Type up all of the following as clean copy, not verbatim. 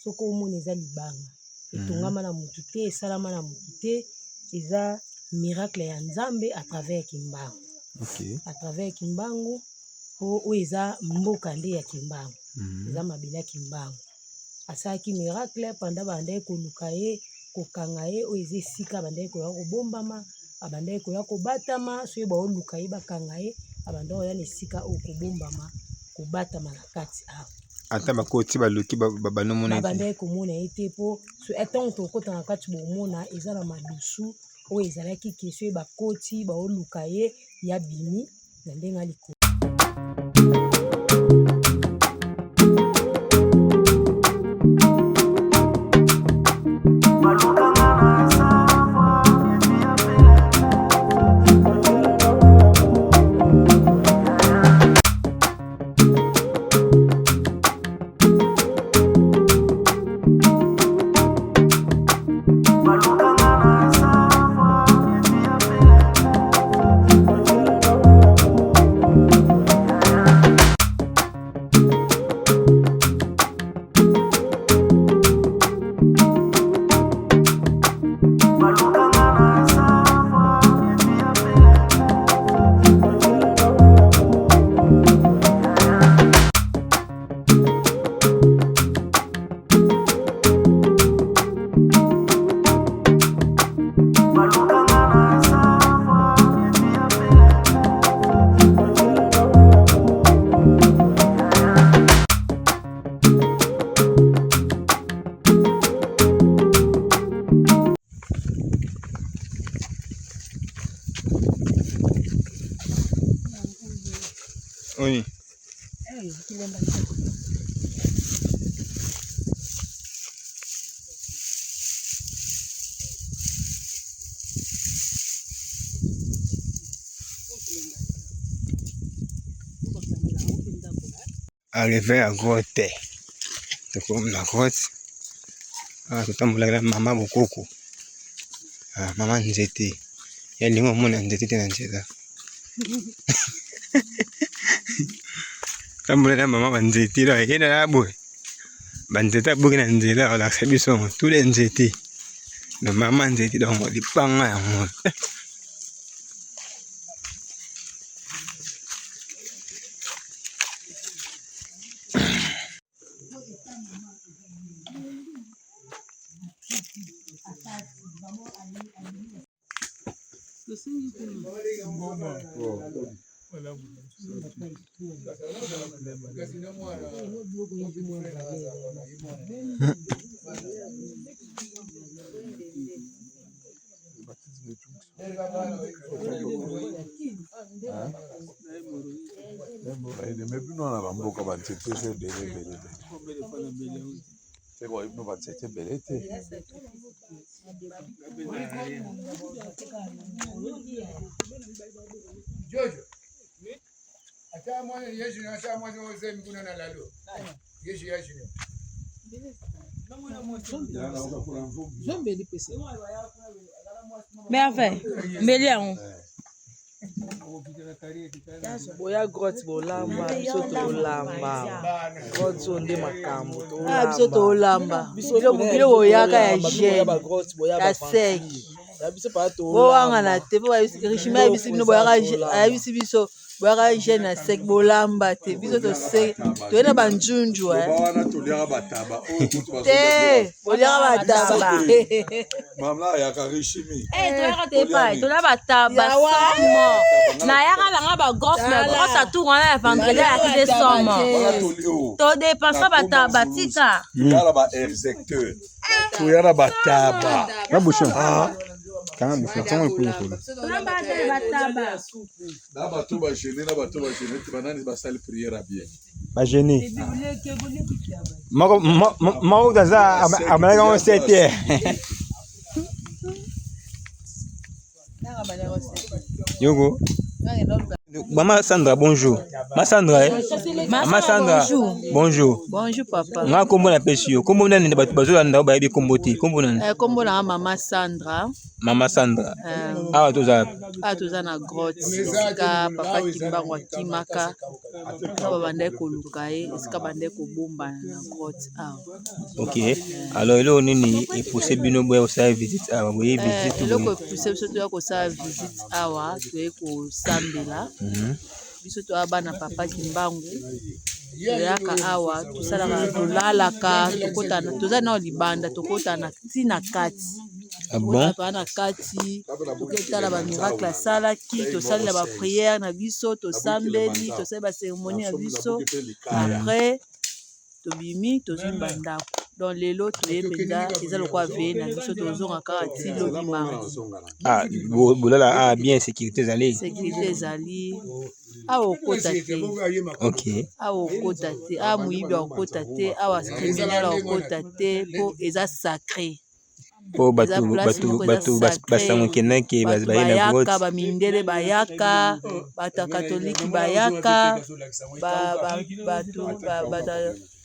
soko omona eza libanga etongama na mutu te esalama na mutu te eza miracle ya Nzambe à travers Kimbangu. À travers Kimbangu oyo eza mboka nde ya Kimbangu. Eza mabele ya Kimbangu. Asalaki miracle pendant bandai koluka ye kokanga ye oyo eza esika bandai koya kobombama abandai koya kobatama soki baoluka ye bakanga ye abandai koya na esika oyo kobombama kobatama na kati awa. Ata bakoti baluki banomona ete babandai komona ete po so etango tokota na kati bomona eza na madusu oyo ezalaki kesio bakoti baoluka ye ya bimi na ndenge aliko. Oui. Arrivé à grotte. C'est comme la grotte. Ah, tout le monde là, maman Bokoko. Ah, maman Nzete. Il y a des gens qui ont Nzete dans Nzete. Tambula mama banzeti la yena la boy banzeta boki na nzela la sabiso tous les nzeti na mama nzeti donc lipanga ya mo Jojo. Ata mwana yesu na ata mwana wose mkuna na lalo. Yesu. Mais enfin, Mélian. Boya grotte bolamba, biso to lamba. Grotte onde makambo to lamba. Ah, biso to lamba. Bilo boyaka ya jeune. Ya sec. Biso pa to lamba. Boanga na te, bo richima biso bino boyaka biso biso boyaka jeune na sec bolamba te. Biso to sec. To ena banjunju Boana to liaka bataba. Te, boyaka bataba. Mamla ya ka richimi. Toyaka te pa, to na bataba somo. Na yaka langa ba grosse mais grosse à tout wana vendredi ya kide somo. To dépense bataba tika. Yala ba exécuteur. To yala bataba. Na bouchon. Ah. Quand bouchon, comment il peut faire? Na bataba. Na bato ba gêner, tu banani ba salle prière bien. Ba gêner. Mako daza amalaga on sete. Yogo. Maman Sandra, bonjour. Ma Sandra, Maman Sandra, bonjour. Bonjour papa. Nga kombo na pesi yo. Kombo na nende bazo na ba yebi kombo te. Kombo na. Kombo na Maman Sandra. Mama Sandra. Awa toza na grotte. Esika papa Kimbangu akimaka. Kaba bande koluka ye, esika bande kobomba na grotte awa. OK. Alors elo nini e poussé bino boya osala visite awa. Boye visite. Eloko poussé biso to ya kosala visite awa, to ye ko sambela. Biso to abana papa Kimbangu. Toyaka awa tosalaka tolalaka tokotana toza na libanda tokotana tina kati. Ah bon? Toana kati toketala ba miracle asalaki tosalela ba prière na biso tosambeli tosala ba cérémonie na biso après tobimi tozimba ndako. Dans lelo toyebenda eza lokwa veye na biso tozonga kaka ti lobi mardi. Bolala bien sécurité ezali. Sécurité ezali. Awa okota te. OK. Awa okota te. Awa moyibi okota te. Awa criminel okota te. Po eza sacré. Po batu basango kenake bayina grotte. Bayaka bamindele bayaka. Bata katoliki bayaka.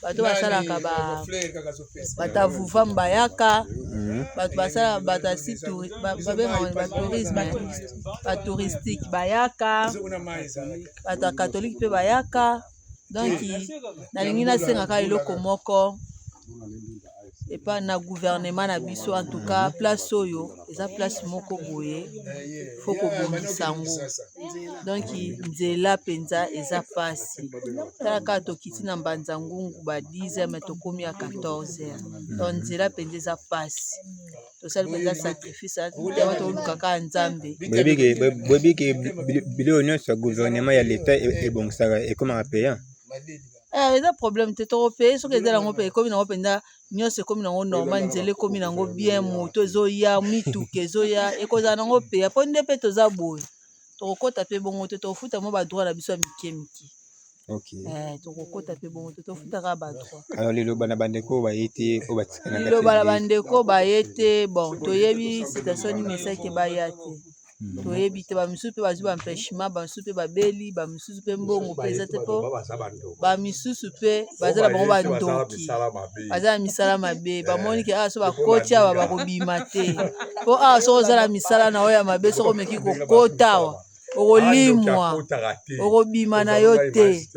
Bato basalaka batavuva mbayaka. Bato basala batasi touristique bayaka. Bata katolike pe bayaka. Donc nalingi nasengaka eloko moko. Et pas na gouvernement na biso en tout cas place oyo eza place moko boye faut ko bongisango. Donc nzela penza eza pasi. Tala ka tokiti na mbanza ngungu ba 10h mais tokomi à 14h. Donc nzela penza eza pasi. Tosali penza sacrifice ya to lukaka nzambe. Bobike bilio nyonso gouvernement ya l'état et bon ça et comment payer. Eza problème te to payer so que eza lango payer comme na openda nyonso comme nango normal nzele comme nango bien moto ezoya mituke ezoya ekoza nango payer po nde pe toza boye tokokota pe bongo te tofuta mo ba droit na biso ya miki. OK. Tokokota pe bongo te tofutaka ba droit. Alors liloba na bandeko bayete o batikana ngati. Liloba na bandeko bayete bon toyebi situation ni mesake bayate. Toyebi te ba misusu pe bazwi ba empêchement ba misusu pe babeli ba misusu pe mbongo pe eza te po ba misusu pe bazala bango ba ndoki bazala misala mabe bamoni ke so bakoti awa bakobima te po so ozala misala na oyo ya mabe soko meki kokota awa okolimwa okobima na yo te.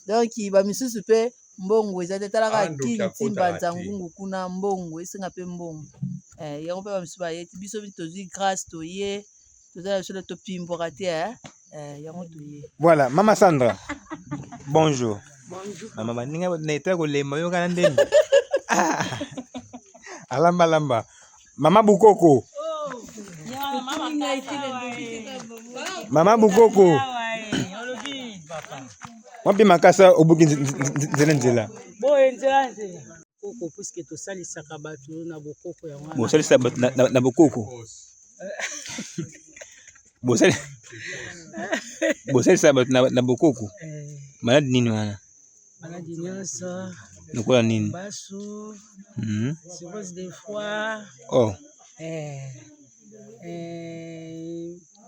Donc ba misusu pe mbongo eza te talaka kinti mbanza ngungu kuna mbongo esenga pe mbongo. Yango pe bamisusu bayeti biso tozwi grâce toye tozala biso le topimboka te yango toye. Voilà, Maman Sandra. Bonjour. Bonjour. Mama baninga naita kolemba yo kana ndeni. Alamba. Mama Bukoko. Mama Bukoko. Wapi makasa obuki nzela. Boye nzela. Koko puisque tosalisaka bato na bokoko ya wana. Bosalisa na bokoko. Bosalisa bato na bokoko. Maladi nini wana? Maladi nyonso. Nakola nini? Basu. Cirrhose de foie. Oh.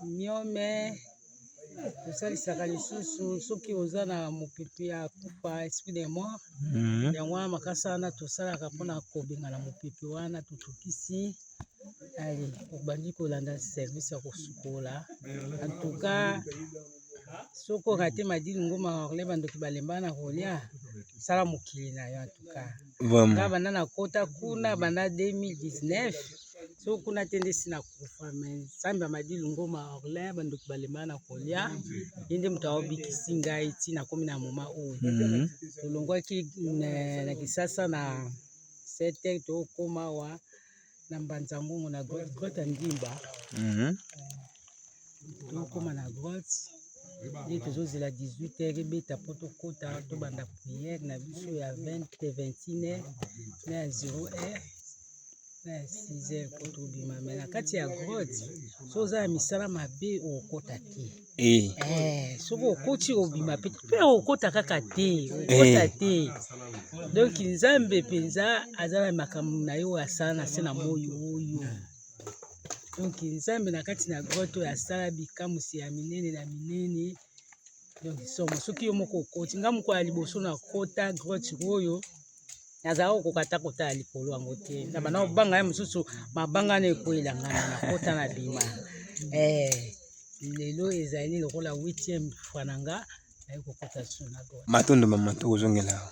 Myome. Tosalisaka lisusu soki oza na mopepe ya kufa esprit de mort. Yango wana makasa wana tosalaka mpona kobenga na mopepe wana totokisi. Allez, obandi kolanda service ya kosukola. En tout cas, soko rate madini ngoma orle bandoki balemba na kolia sala mokili na yo en tout cas. Vraiment. Banda na kota kuna banda 2019. So kuna tende sina kufa mais samba madili ngoma orle bandoki balemba na kolia yende mutawabikisi ngai tina komi na moma oyo. Tolongwaki na kisasa na 7 to koma wa na mbanza mbongo na grotte ndimba. Tokoma na grotte nde tozozela 18h ebeta po tokota tobanda prière na biso ya 20-21h na 0h na 6h po tobima me na kati ya grotte so oza ya misala mabe okota te. Soki okoti obima pe okota kaka te okota te. Donc nzambe mpenza azala makambo na yo asala na se na moyo oyo. donc nzambe na kati na grotte oyo asala bikamusi ya minene na minene. Donc somo soki yo moko okoti nga moko ya liboso na kota grotte oyo nazalaka kokata kota ya likolo yango te na bana obanga ya mosusu mabanga na ekwelanga na kota na bima. Lelo ezali lokola 8e fois na nga naye kokota so na grotte. Matondo mama tokozongela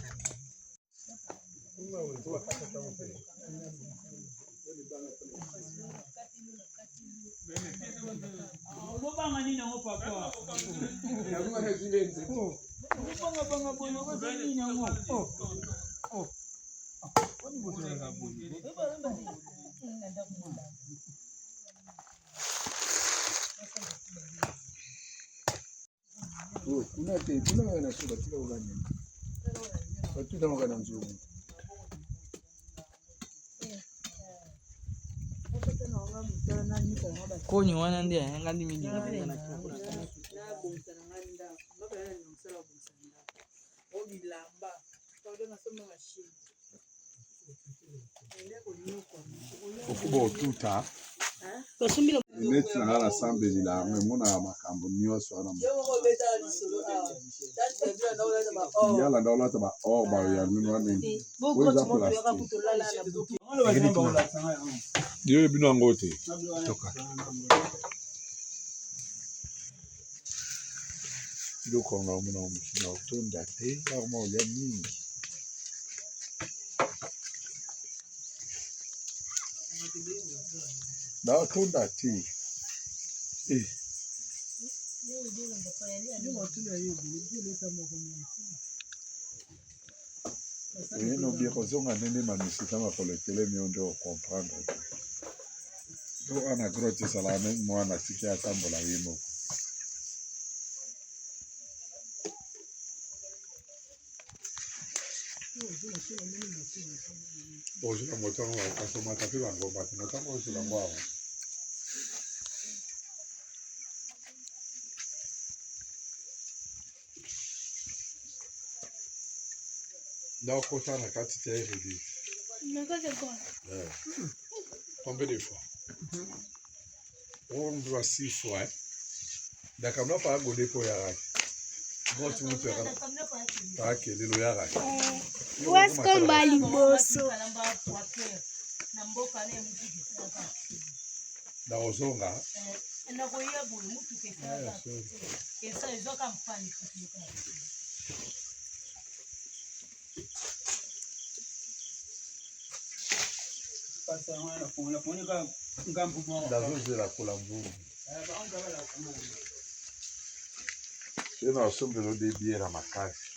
Konyi wana ndia yanga ndi mingi na okuba otuta neti na nga nasambelila memona makambo nyonso wana yala ndaolata ba or bayo ya nini wanini oyo eza plastique yo bino yango te biloko yango omona mokili otonda te kama olia mingi naotonda te oyeno bie kozonga ndenge mamisika makolo etelemi yo nde okomprendre te to wana grotte esalaka me mwana tiki atambola ye moko ozula motango akasomata mpe bangomba te motango ozolango awa ndakota na kati te eredi combien de fois on doit 6 fois dakamna pa gode po yaraki grotte mutu yaraki lelo yaraki waskomba liboso na ozonga ndazozela kola mvungu ye na osombelo de biera makasi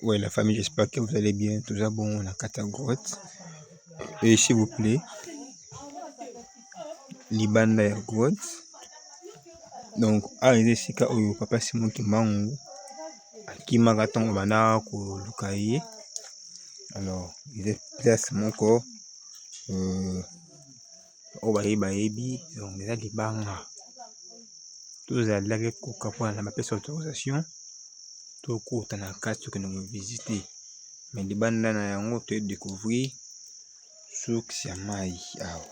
Ouais, la famille, j'espère que vous allez bien. Tout ça bon, on a 4 grottes. Et s'il vous plaît, Libanda ya grotte. Donc, arrivé ici, papa Simon Kimbangu, qui m'a gâté bana ko lukaye. Alors, il est place mon corps. Baebi, donc les Libanga. Tous à la coca na ma autorisation. Tout court na carte que nous visiter. Mais Libanda na yango te découvrir souk sia mai awa.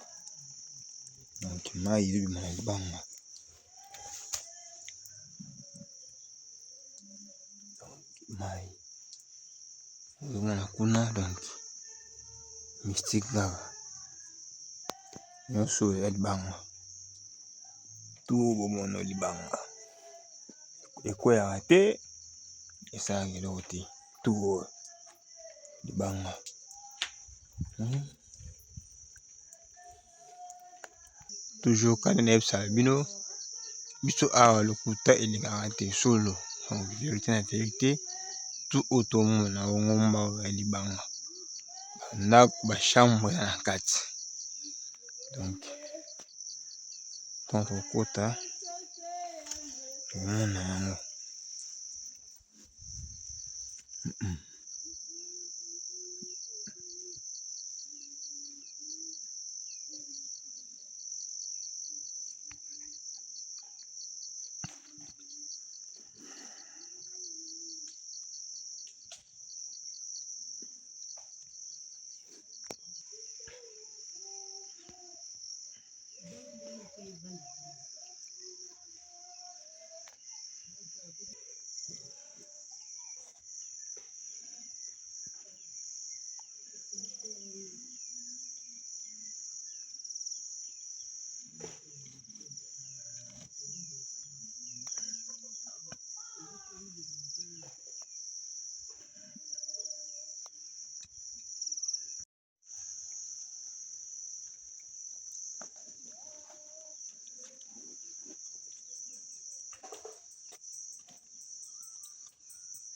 Donc mai il m'a Libanga. Mai. Kuna donc mystique là. Nyonso ya Libanga. Tout bomono Libanga. Ekoya te esa ngelo te. Tout Libanga. Toujours quand on est salbino biso awa lokuta elingaka te solo. Donc vérité na vérité tout automo na ngomba ya Libanga. Ndako ba chambre na kati. Donc quand on kota on a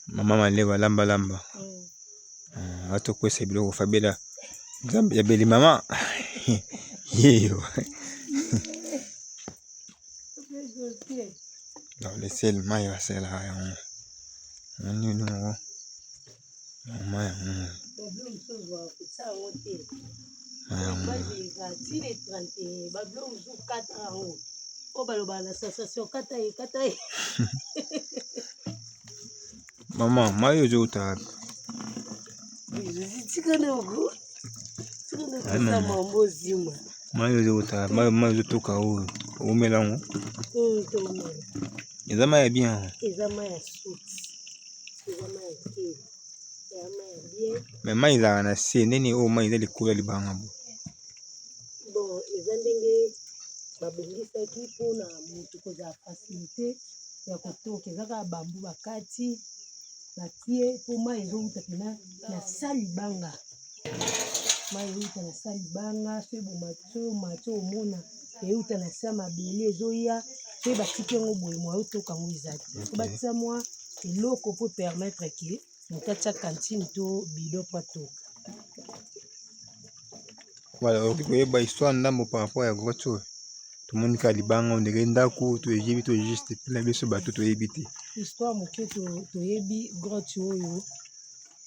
Maman maleva lamba lamba. Watu kwese biloko fabela. Zambi ya beli mama. Yeyo. Dans le sel mayo asela haya. Nani no. Mama. Mama, mayo jota. Mayo jota, mayo toka o. O melango. Ezama ya bien. Ezama ya suti. Ezama ya ke. Ezama ya bien. Mais mayi la na se neni o mayi za likolo libanga bo. Bon, eza ndenge babongisaki mpona moto kozala facilité ya kotoka ezaka bambu bakati batie mpo mai ezowuta pena na sa libanga. Mai ezowuta na sa libanga so eboma so omona euta na sa mabele ezoya so batiki yango boye mwa otoka yango eza te so batisa mwa eloko mpo permettre ke moto atia cantine to bido mpo atoka. Voilà, okoyeba histoire ndambo par rapport ya grotte oyo tomoni ka libanga ondenge ndako toyebi to juste mpona biso bato toyebi te. Histoire moke toyebi grotte oyo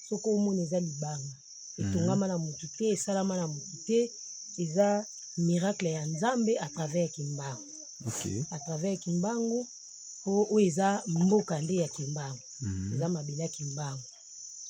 soki omona eza libanga etongama na motu te esalama na motu te eza miracle ya nzambe à travers kimbangu. À travers kimbangu po oyo eza mboka nde ya kimbangu eza mabele ya kimbangu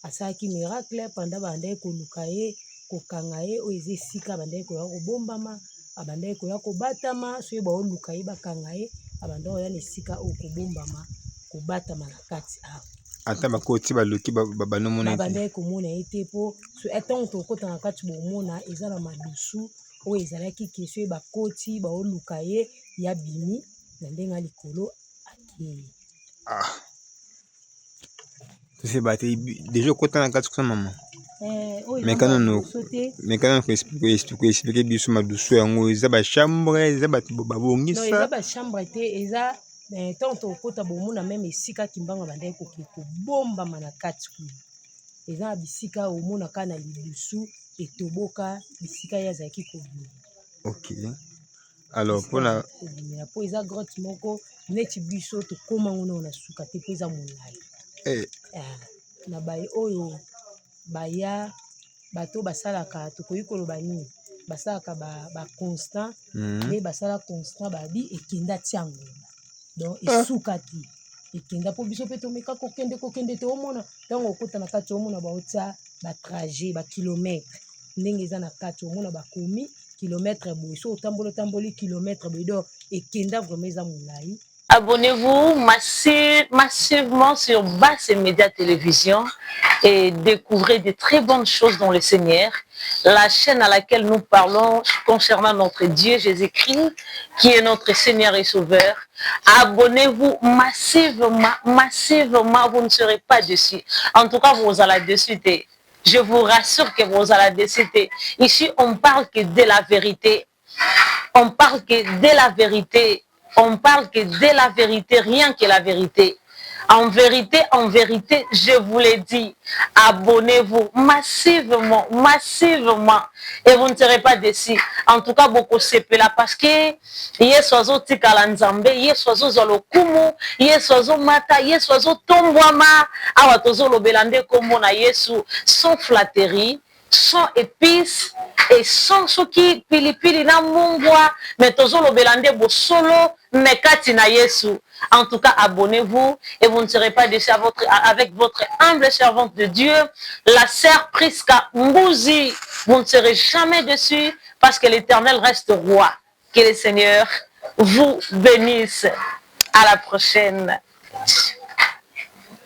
asalaki miracle panda bandaki koluka ye kokanga ye oyo eza esika bandaki koya kobombama abandaki koya kobatama soki baoluka ye bakanga ye abandaki koya na esika oyo kobombama kobatama na kati awa ata bakoti baluki banomona babandaki komona ye te mpo ntango tokota na kati bomona eza na madusu oyo ezalaki kesio bakoti baoluka ye ya bimi na ndenge ya likolo akei. tose bate deja okota na kati kusa mama mekana koexplike biso madusu yango eza bachambre eza bato babongisa eza bachambre te eza ntango tokota bomona meme esika kimbango bandaki koke kobombama na kati kuna eza na bisika omonaka na lidusu etoboka bisika ye azalaki kobima. Alors mpona kobimela mpo eza grotte moko neti biso tokomango nao na suka te mpo eza molai na baye oyo baya bato basalaka tokoki koloba nini basalaka baconstant nde basala constant babi ekenda tiango donc esuka te ekenda mpo biso mpe tomeka kokende te omona ntango okota na kati omona baotia batrajet bakilometre ndenge eza na kati omona bakomi kilometre boye so otamboli kilometre boye donc ekenda vraiment eza molai. Abonnez-vous massivement sur Basse Média Télévision et découvrez de très bonnes choses dans le Seigneur. La chaîne à laquelle nous parlons concernant notre Dieu Jésus-Christ, qui est notre Seigneur et Sauveur. Abonnez-vous massivement, vous ne serez pas déçus. En tout cas, vous allez dessus. Je vous rassure que vous allez dessus. Ici, on parle que de la vérité. On parle que de la vérité. On parle que de la vérité, rien que la vérité. En vérité, je vous l'ai dit, abonnez-vous massivement et vous ne serez pas déçus. En tout cas, beaucoup c'est là parce que yesozo tikala nzambe, yesozo zolokumu, yesozo mata, yesozo tombwama, awa tozo lobelande komo na Yesu sans flatterie, sans épices et sans soki pilipili na mungwa, mais tozo lobelande bo solo mekati na Yesu. En tout cas, abonnez-vous et vous ne serez pas déçus avec votre humble servante de Dieu, la sœur Priska Mbouzi. Vous ne serez jamais déçus parce que l'Éternel reste roi. Que le Seigneur vous bénisse. À la prochaine.